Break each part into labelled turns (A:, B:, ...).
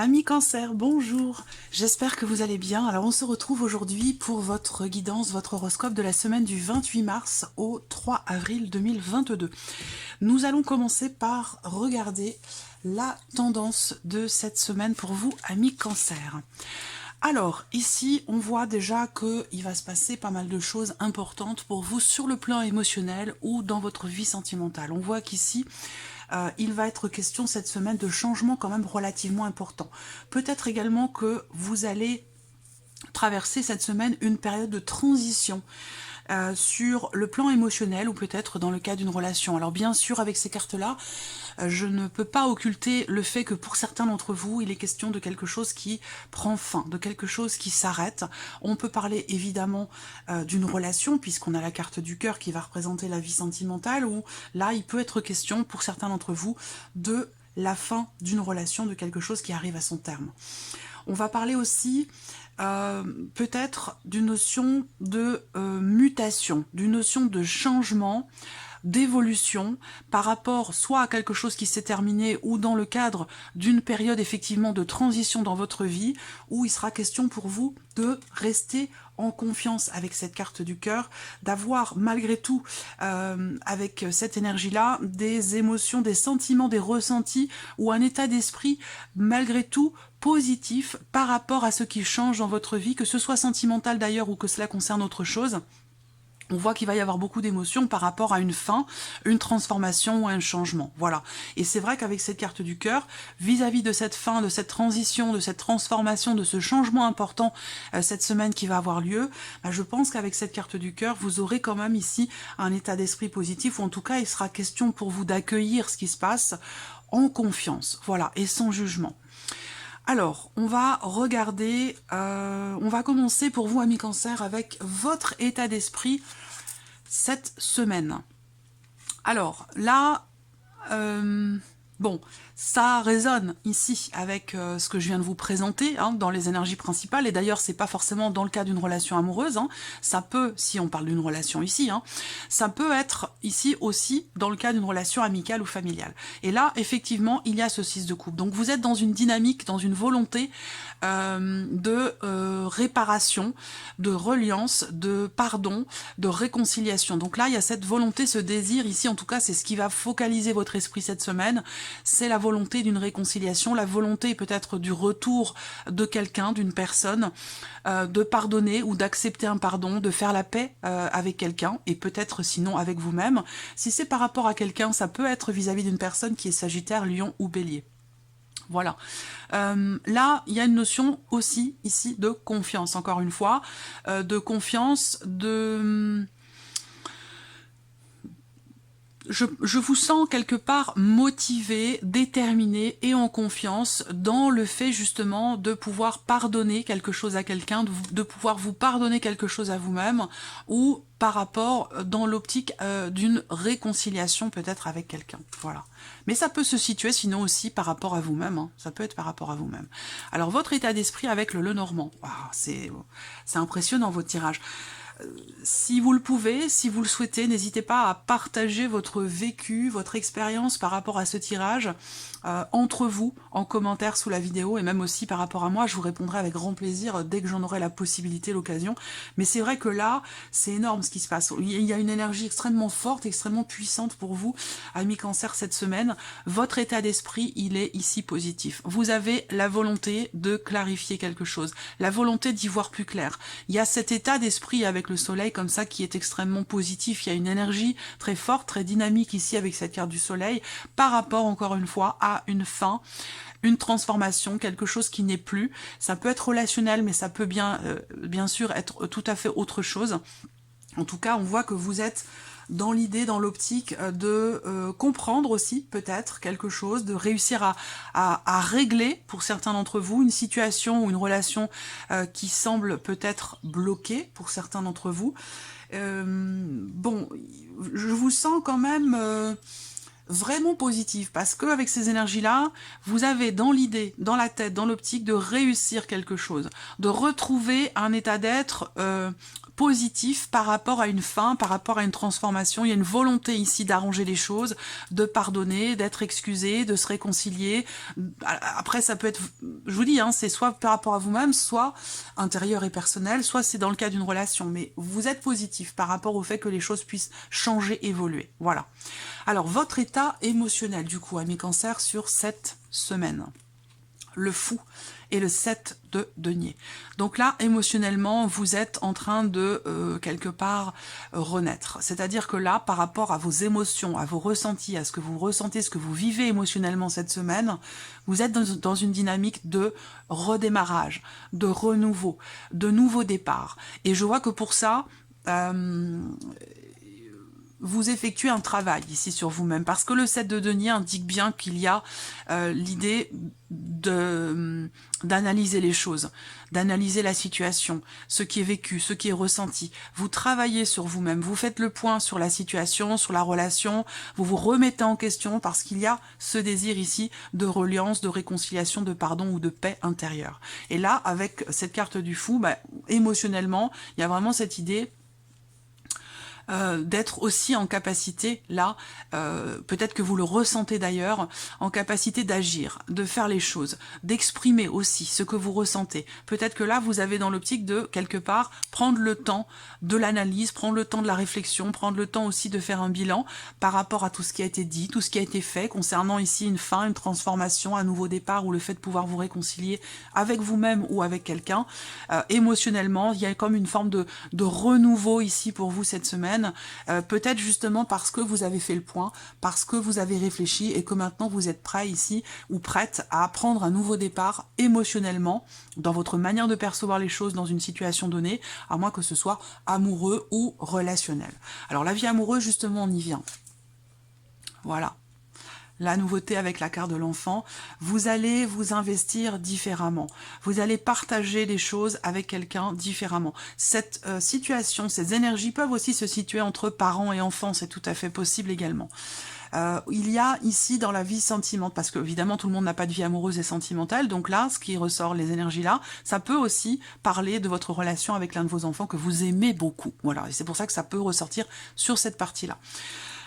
A: Amis Cancer, bonjour, j'espère que vous allez bien. Alors on se retrouve aujourd'hui pour votre guidance, votre horoscope de la semaine du 28 mars au 3 avril 2022. Nous allons commencer par regarder la tendance de cette semaine pour vous, amis Cancer. Alors, ici, on voit déjà qu'il va se passer pas mal de choses importantes pour vous sur le plan émotionnel ou dans votre vie sentimentale. On voit qu'ici, il va être question cette semaine de changements quand même relativement importants. Peut-être également que vous allez traverser cette semaine une période de transition sur le plan émotionnel ou peut-être dans le cas d'une relation. Alors bien sûr, avec ces cartes-là, je ne peux pas occulter le fait que pour certains d'entre vous, il est question de quelque chose qui prend fin, de quelque chose qui s'arrête. On peut parler évidemment d'une relation, puisqu'on a la carte du cœur qui va représenter la vie sentimentale, où là, il peut être question pour certains d'entre vous de la fin d'une relation, de quelque chose qui arrive à son terme. On va parler aussi peut-être d'une notion de mutation, d'une notion de changement, d'évolution par rapport soit à quelque chose qui s'est terminé ou dans le cadre d'une période effectivement de transition dans votre vie où il sera question pour vous de rester en confiance avec cette carte du cœur, d'avoir malgré tout avec cette énergie-là des émotions, des sentiments, des ressentis ou un état d'esprit malgré tout positif par rapport à ce qui change dans votre vie, que ce soit sentimental d'ailleurs ou que cela concerne autre chose. On voit qu'il va y avoir beaucoup d'émotions par rapport à une fin, une transformation ou un changement. Voilà. Et c'est vrai qu'avec cette carte du cœur, vis-à-vis de cette fin, de cette transition, de cette transformation, de ce changement important cette semaine qui va avoir lieu, je pense qu'avec cette carte du cœur, vous aurez quand même ici un état d'esprit positif, ou en tout cas, il sera question pour vous d'accueillir ce qui se passe en confiance. Voilà. Et sans jugement. Alors, on va regarder, on va commencer pour vous, amis Cancer, avec votre état d'esprit cette semaine. Alors, là, bon, ça résonne ici avec ce que je viens de vous présenter dans les énergies principales, et d'ailleurs c'est pas forcément dans le cas d'une relation amoureuse, ça peut, si on parle d'une relation ici, ça peut être ici aussi dans le cas d'une relation amicale ou familiale. Et là, effectivement, il y a ce 6 de coupe. Donc vous êtes dans une dynamique, dans une volonté de réparation, de reliance, de pardon, de réconciliation. Donc là, il y a cette volonté, ce désir ici, en tout cas, c'est ce qui va focaliser votre esprit cette semaine, c'est la volonté d'une réconciliation, la volonté peut-être du retour de quelqu'un, d'une personne, de pardonner ou d'accepter un pardon, de faire la paix avec quelqu'un, et peut-être sinon avec vous-même. Si c'est par rapport à quelqu'un, ça peut être vis-à-vis d'une personne qui est Sagittaire, Lion ou Bélier. Voilà. Là, il y a une notion aussi ici de confiance, encore une fois, de confiance, de... Je vous sens quelque part motivé, déterminé et en confiance dans le fait justement de pouvoir pardonner quelque chose à quelqu'un, de pouvoir vous pardonner quelque chose à vous-même, ou par rapport dans l'optique d'une réconciliation peut-être avec quelqu'un. Voilà. Mais ça peut se situer sinon aussi par rapport à vous-même. Ça peut être par rapport à vous-même. Alors votre état d'esprit avec le Lenormand. Wow, c'est impressionnant votre tirage. Si vous le pouvez, si vous le souhaitez, n'hésitez pas à partager votre vécu, votre expérience par rapport à ce tirage entre vous, en commentaire sous la vidéo, et même aussi par rapport à moi. Je vous répondrai avec grand plaisir dès que j'en aurai la possibilité, l'occasion. Mais c'est vrai que là, c'est énorme ce qui se passe. Il y a une énergie extrêmement forte, extrêmement puissante pour vous, amis Cancer, cette semaine. Votre état d'esprit, il est ici positif. Vous avez la volonté de clarifier quelque chose, la volonté d'y voir plus clair. Il y a cet état d'esprit avec le soleil comme ça qui est extrêmement positif. Il y a une énergie très forte, très dynamique ici avec cette carte du soleil par rapport encore une fois à une fin, une transformation, quelque chose qui n'est plus. Ça peut être relationnel, mais ça peut bien sûr être tout à fait autre chose. En tout cas, on voit que vous êtes dans l'idée, dans l'optique de comprendre aussi peut-être quelque chose, de réussir à régler pour certains d'entre vous une situation ou une relation qui semble peut-être bloquée pour certains d'entre vous. Bon, je vous sens quand même vraiment positif, parce que avec ces énergies-là, vous avez dans l'idée, dans la tête, dans l'optique de réussir quelque chose, de retrouver un état d'être positif par rapport à une fin, par rapport à une transformation. Il y a une volonté ici d'arranger les choses, de pardonner, d'être excusé, de se réconcilier. Après, ça peut être, je vous dis, hein, c'est soit par rapport à vous-même, soit intérieur et personnel, soit c'est dans le cas d'une relation. Mais vous êtes positif par rapport au fait que les choses puissent changer, évoluer. Voilà. Alors, votre état émotionnel, du coup, amis Cancer, sur cette semaine. Le fou et le 7 de denier. Donc là, émotionnellement, vous êtes en train de, quelque part, renaître. C'est-à-dire que là, par rapport à vos émotions, à vos ressentis, à ce que vous ressentez, ce que vous vivez émotionnellement cette semaine, vous êtes dans une dynamique de redémarrage, de renouveau, de nouveau départ. Et je vois que pour ça, vous effectuez un travail ici sur vous-même, parce que le 7 de denier indique bien qu'il y a l'idée d'analyser les choses, d'analyser la situation, ce qui est vécu, ce qui est ressenti. Vous travaillez sur vous-même, vous faites le point sur la situation, sur la relation, vous vous remettez en question parce qu'il y a ce désir ici de reliance, de réconciliation, de pardon ou de paix intérieure. Et là, avec cette carte du fou, émotionnellement, il y a vraiment cette idée d'être aussi en capacité, là, peut-être que vous le ressentez d'ailleurs, en capacité d'agir, de faire les choses, d'exprimer aussi ce que vous ressentez. Peut-être que là, vous avez dans l'optique de, quelque part, prendre le temps de l'analyse, prendre le temps de la réflexion, prendre le temps aussi de faire un bilan par rapport à tout ce qui a été dit, tout ce qui a été fait, concernant ici une fin, une transformation, un nouveau départ, ou le fait de pouvoir vous réconcilier avec vous-même ou avec quelqu'un. Émotionnellement, il y a comme une forme de renouveau ici pour vous cette semaine. Peut-être justement parce que vous avez fait le point, parce que vous avez réfléchi et que maintenant vous êtes prêt ici ou prête à prendre un nouveau départ émotionnellement dans votre manière de percevoir les choses dans une situation donnée, à moins que ce soit amoureux ou relationnel. Alors la vie amoureuse, justement, on y vient. Voilà. La nouveauté avec la carte de l'enfant, vous allez vous investir différemment. Vous allez partager les choses avec quelqu'un différemment. Cette situation, ces énergies peuvent aussi se situer entre parents et enfants, c'est tout à fait possible également. Il y a ici dans la vie sentimentale, parce que évidemment tout le monde n'a pas de vie amoureuse et sentimentale, donc là, ce qui ressort, les énergies là, ça peut aussi parler de votre relation avec l'un de vos enfants que vous aimez beaucoup. Voilà, et c'est pour ça que ça peut ressortir sur cette partie-là.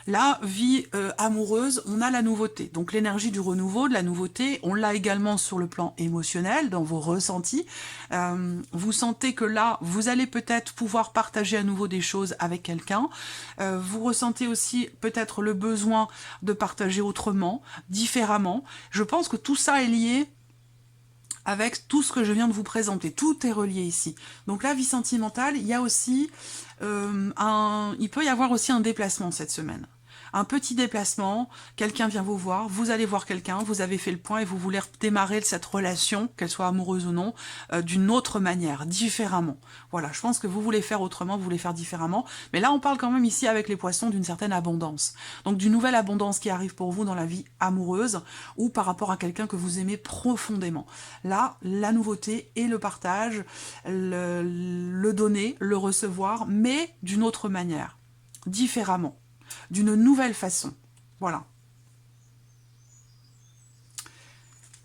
A: La vie amoureuse, on a la nouveauté. Donc l'énergie du renouveau, de la nouveauté, on l'a également sur le plan émotionnel, dans vos ressentis. Vous sentez que là, vous allez peut-être pouvoir partager à nouveau des choses avec quelqu'un. Vous ressentez aussi peut-être le besoin de partager autrement, différemment. Je pense que tout ça est lié avec tout ce que je viens de vous présenter. Tout est relié ici. Donc la vie sentimentale, il y a aussi il peut y avoir aussi un déplacement cette semaine. Un petit déplacement, quelqu'un vient vous voir, vous allez voir quelqu'un, vous avez fait le point et vous voulez démarrer cette relation, qu'elle soit amoureuse ou non, d'une autre manière, différemment. Voilà, je pense que vous voulez faire autrement, vous voulez faire différemment, mais là on parle quand même ici avec les poissons d'une certaine abondance. Donc d'une nouvelle abondance qui arrive pour vous dans la vie amoureuse ou par rapport à quelqu'un que vous aimez profondément. Là, la nouveauté et le partage, le donner, le recevoir, mais d'une autre manière, différemment. D'une nouvelle façon. Voilà.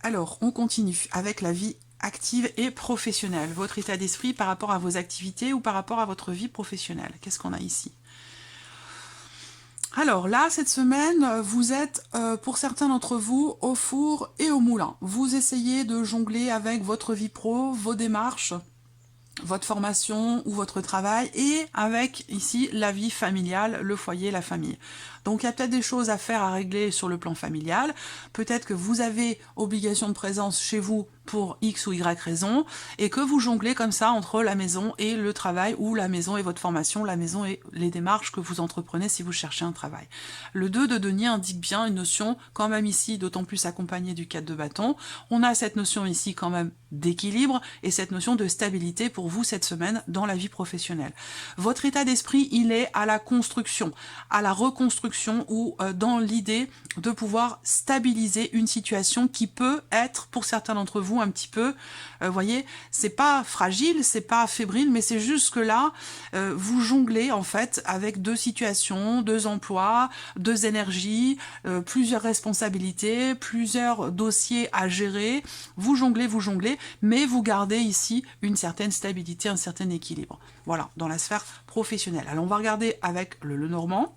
A: Alors, on continue avec la vie active et professionnelle. Votre état d'esprit par rapport à vos activités ou par rapport à votre vie professionnelle. Qu'est-ce qu'on a ici ? Alors là, cette semaine, vous êtes, pour certains d'entre vous, au four et au moulin. Vous essayez de jongler avec votre vie pro, vos démarches, votre formation ou votre travail, et avec ici la vie familiale, le foyer, la famille. Donc il y a peut-être des choses à faire, à régler sur le plan familial. Peut-être que vous avez obligation de présence chez vous pour X ou Y raison, et que vous jonglez comme ça entre la maison et le travail, ou la maison et votre formation, la maison et les démarches que vous entreprenez si vous cherchez un travail. Le 2 de denier indique bien une notion, quand même ici, d'autant plus accompagnée du 4 de bâton, on a cette notion ici quand même d'équilibre, et cette notion de stabilité pour vous cette semaine dans la vie professionnelle. Votre état d'esprit, il est à la construction, à la reconstruction construction ou dans l'idée de pouvoir stabiliser une situation qui peut être, pour certains d'entre vous, un petit peu, voyez, c'est pas fragile, c'est pas fébrile, mais c'est juste que là, vous jonglez en fait avec deux situations, deux emplois, deux énergies, plusieurs responsabilités, plusieurs dossiers à gérer, vous jonglez, mais vous gardez ici une certaine stabilité, un certain équilibre. Voilà, dans la sphère professionnelle. Alors on va regarder avec le Lenormand.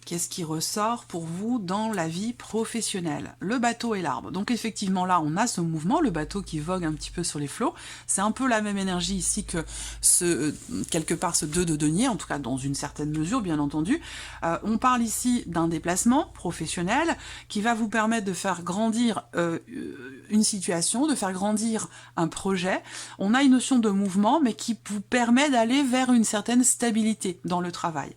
A: Qu'est-ce qui ressort pour vous dans la vie professionnelle? Le bateau et l'arbre. Donc effectivement là, on a ce mouvement, le bateau qui vogue un petit peu sur les flots. C'est un peu la même énergie ici que quelque part ce 2 de denier, en tout cas dans une certaine mesure, bien entendu. On parle ici d'un déplacement professionnel qui va vous permettre de faire grandir une situation, de faire grandir un projet. On a une notion de mouvement, mais qui vous permet d'aller vers une certaine stabilité dans le travail.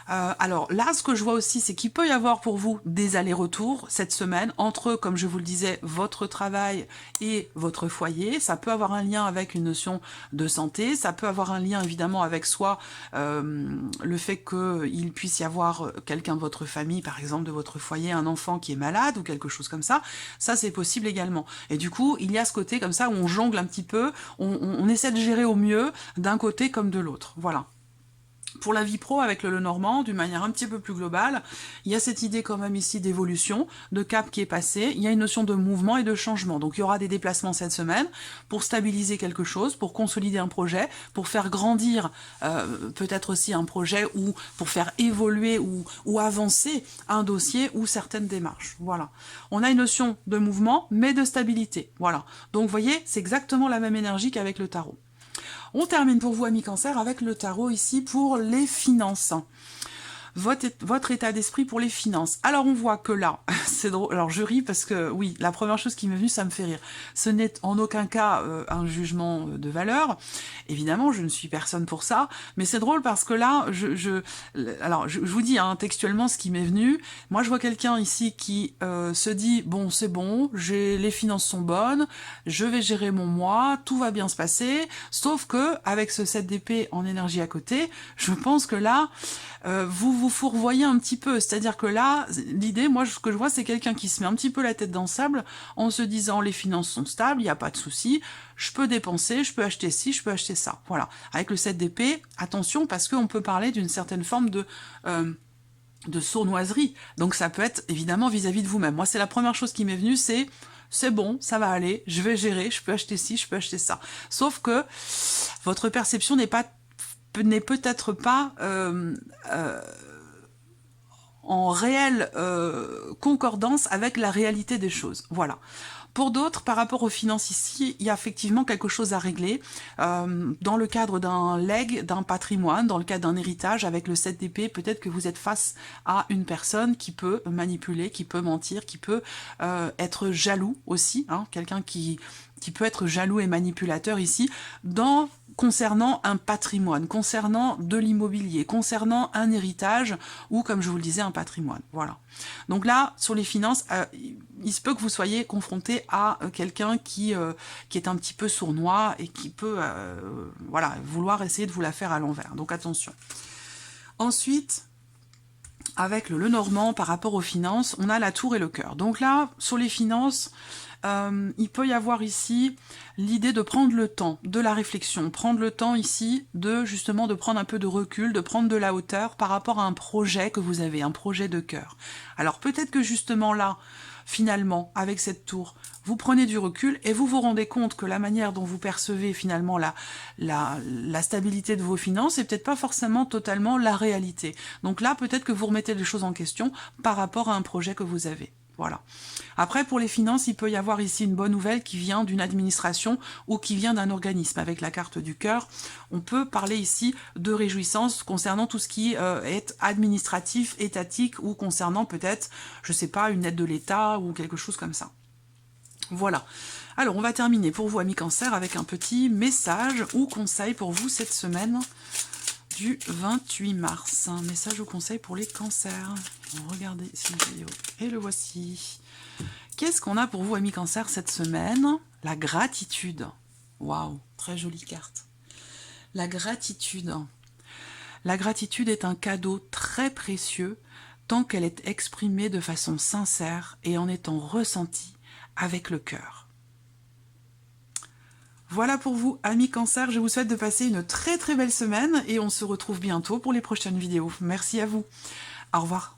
A: Alors là, ce que je vois aussi, c'est qu'il peut y avoir pour vous des allers-retours cette semaine entre, comme je vous le disais, votre travail et votre foyer. Ça peut avoir un lien avec une notion de santé, ça peut avoir un lien évidemment avec soit le fait qu'il puisse y avoir quelqu'un de votre famille, par exemple de votre foyer, un enfant qui est malade ou quelque chose comme ça. Ça, c'est possible également. Et du coup, il y a ce côté comme ça où on jongle un petit peu, on essaie de gérer au mieux d'un côté comme de l'autre. Voilà. Pour la vie pro, avec le Lenormand, d'une manière un petit peu plus globale, il y a cette idée quand même ici d'évolution, de cap qui est passé, il y a une notion de mouvement et de changement. Donc il y aura des déplacements cette semaine pour stabiliser quelque chose, pour consolider un projet, pour faire grandir peut-être aussi un projet ou pour faire évoluer ou avancer un dossier ou certaines démarches. Voilà. On a une notion de mouvement, mais de stabilité. Voilà. Donc vous voyez, c'est exactement la même énergie qu'avec le tarot. On termine pour vous, amis Cancer, avec le tarot ici pour les finances. Votre état d'esprit pour les finances. Alors on voit que là, c'est drôle, alors je ris parce que oui, la première chose qui m'est venue, ça me fait rire. Ce n'est en aucun cas un jugement de valeur, évidemment je ne suis personne pour ça, mais c'est drôle parce que là, je vous dis hein, textuellement ce qui m'est venu. Moi je vois quelqu'un ici qui se dit, bon c'est bon, les finances sont bonnes, je vais gérer mon mois, tout va bien se passer, sauf que avec ce 7 d'épée en énergie à côté, je pense que là, vous vous fourvoyez un petit peu, c'est-à-dire que là, l'idée, moi, ce que je vois, c'est quelqu'un qui se met un petit peu la tête dans le sable en se disant les finances sont stables, il n'y a pas de souci, je peux dépenser, je peux acheter ci, je peux acheter ça. Voilà. Avec le 7 d'épée, attention, parce qu'on peut parler d'une certaine forme de sournoiserie. Donc ça peut être évidemment vis-à-vis de vous-même. Moi, c'est la première chose qui m'est venue, c'est bon, ça va aller, je vais gérer, je peux acheter ci, je peux acheter ça. Sauf que votre perception n'est peut-être pas en réelle concordance avec la réalité des choses. Voilà. Pour d'autres, par rapport aux finances ici, il y a effectivement quelque chose à régler dans le cadre d'un legs, d'un patrimoine, dans le cadre d'un héritage avec le 7 d'épée. Peut-être que vous êtes face à une personne qui peut manipuler, qui peut mentir, qui peut être jaloux aussi, hein, quelqu'un qui peut être jaloux et manipulateur ici, concernant un patrimoine, concernant de l'immobilier, concernant un héritage ou, comme je vous le disais, un patrimoine. Voilà. Donc là, sur les finances, il se peut que vous soyez confronté à quelqu'un qui est un petit peu sournois et qui peut voilà, vouloir essayer de vous la faire à l'envers. Donc attention. Ensuite, avec le Lenormand, par rapport aux finances, on a la tour et le cœur. Donc là, sur les finances, il peut y avoir ici l'idée de prendre le temps de la réflexion, prendre le temps ici justement de prendre un peu de recul, de prendre de la hauteur par rapport à un projet que vous avez, un projet de cœur. Alors peut-être que justement là, finalement, avec cette tour, vous prenez du recul et vous vous rendez compte que la manière dont vous percevez finalement la stabilité de vos finances n'est peut-être pas forcément totalement la réalité. Donc là, peut-être que vous remettez les choses en question par rapport à un projet que vous avez. Voilà. Après, pour les finances, il peut y avoir ici une bonne nouvelle qui vient d'une administration ou qui vient d'un organisme. Avec la carte du cœur, on peut parler ici de réjouissance concernant tout ce qui est administratif, étatique ou concernant peut-être, je sais pas, une aide de l'État ou quelque chose comme ça. Voilà. Alors, on va terminer pour vous, amis Cancer, avec un petit message ou conseil pour vous cette semaine du 28 mars. Un message ou conseil pour les cancers. Regardez cette vidéo. Et le voici. Qu'est-ce qu'on a pour vous, amis Cancer, cette semaine? La gratitude. Waouh, très jolie carte. La gratitude. La gratitude est un cadeau très précieux tant qu'elle est exprimée de façon sincère et en étant ressentie avec le cœur. Voilà pour vous, amis Cancer, je vous souhaite de passer une très très belle semaine et on se retrouve bientôt pour les prochaines vidéos. Merci à vous. Au revoir.